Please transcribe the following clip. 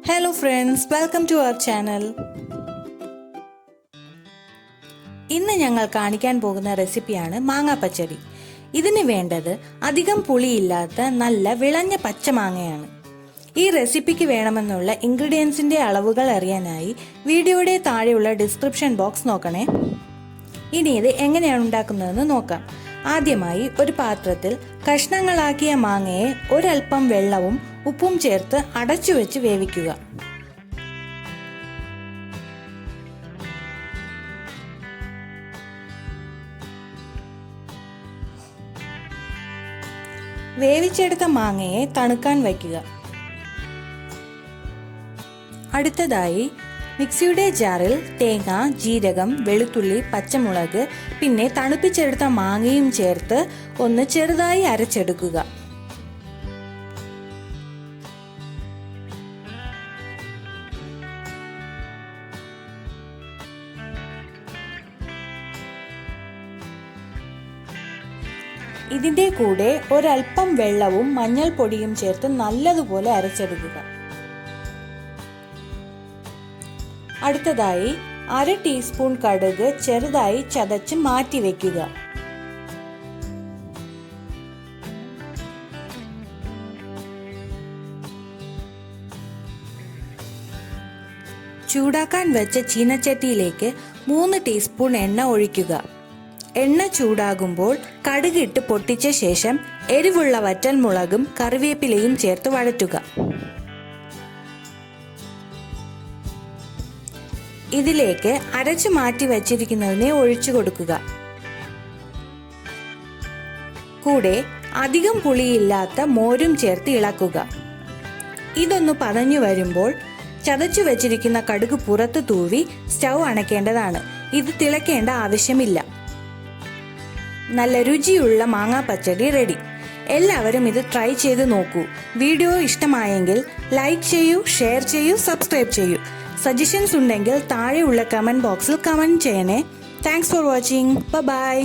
Hello friends, welcome to our channel. ഇന്ന് ഞങ്ങൾ കാണിക്കാൻ പോകുന്ന റെസിപ്പിയാണ് മാങ്ങ പച്ചടി. ഇതിന് വേണ്ടത് അധികം പുളിയില്ലാത്ത നല്ല വിളഞ്ഞ പച്ചമാങ്ങയാണ്. ഈ റെസിപ്പിക്ക് വേണമെന്നുള്ള ഇൻഗ്രീഡിയൻസിന്റെ അളവുകൾ അറിയാനായി വീഡിയോയുടെ താഴെയുള്ള ഡിസ്ക്രിപ്ഷൻ ബോക്സ് നോക്കണേ. ഇനി ഇത് എങ്ങനെയാണ് ഉണ്ടാക്കുന്നതെന്ന് നോക്കാം. ആദ്യമായി ഒരു പാത്രത്തിൽ കഷ്ണങ്ങളാക്കിയ മാങ്ങയെ ഒരൽപ്പം വെള്ളവും ഉപ്പും ചേർത്ത് അടച്ചു വെച്ച് വേവിക്കുക. വേവിച്ചെടുത്ത മാങ്ങയെ തണുക്കാൻ വയ്ക്കുക. അടുത്തതായി മിക്സിയുടെ ജാറിൽ തേങ്ങ, ജീരകം, വെളുത്തുള്ളി, പച്ചമുളക് പിന്നെ തണുപ്പിച്ചെടുത്ത മാങ്ങയും ചേർത്ത് ഒന്ന് ചെറുതായി അരച്ചെടുക്കുക. ഇതിന്റെ കൂടെ ഒരൽപ്പം വെള്ളവും മഞ്ഞൾപ്പൊടിയും ചേർത്ത് നല്ലതുപോലെ അരച്ചെടുക്കുക. അടുത്തതായി 1/2 ടീസ്പൂൺ കടുക് ചെറുതായി ചതച്ച് മാറ്റി വെക്കുക. ചൂടാക്കാൻ വെച്ച ചീനച്ചട്ടിയിലേക്ക് 3 ടീസ്പൂൺ എണ്ണ ഒഴിക്കുക. എണ്ണ ചൂടാകുമ്പോൾ കടുകിട്ട് പൊട്ടിച്ച ശേഷം എരിവുള്ള വറ്റൽമുളകും കറിവേപ്പിലയും ചേർത്ത് വഴറ്റുക. ഇതിലേക്ക് അരച്ചു മാറ്റി വച്ചിരിക്കുന്നതിനെ ഒഴിച്ചു കൊടുക്കുക. കൂടെ അധികം പുളിയില്ലാത്ത മോരും ചേർത്ത് ഇളക്കുക. ഇതൊന്ന് പതഞ്ഞു വരുമ്പോൾ ചതച്ചു വെച്ചിരിക്കുന്ന കടുക് പുറത്ത് തൂവി സ്റ്റൗ അണയ്ക്കേണ്ടതാണ്. ഇത് തിളയ്ക്കേണ്ട ആവശ്യമില്ല. നല്ല രുചിയുള്ള മാങ്ങാ പച്ചടി റെഡി. എല്ലാവരും ഇത് ട്രൈ ചെയ്ത് നോക്കൂ. വീഡിയോ ഇഷ്ടമായെങ്കിൽ ലൈക്ക് ചെയ്യൂ, ഷെയർ ചെയ്യൂ, സബ്സ്ക്രൈബ് ചെയ്യൂ. സജഷൻസ് ഉണ്ടെങ്കിൽ താഴെയുള്ള കമന്റ് ബോക്സിൽ കമന്റ് ചെയ്യണേ. Thanks for watching. ബൈ.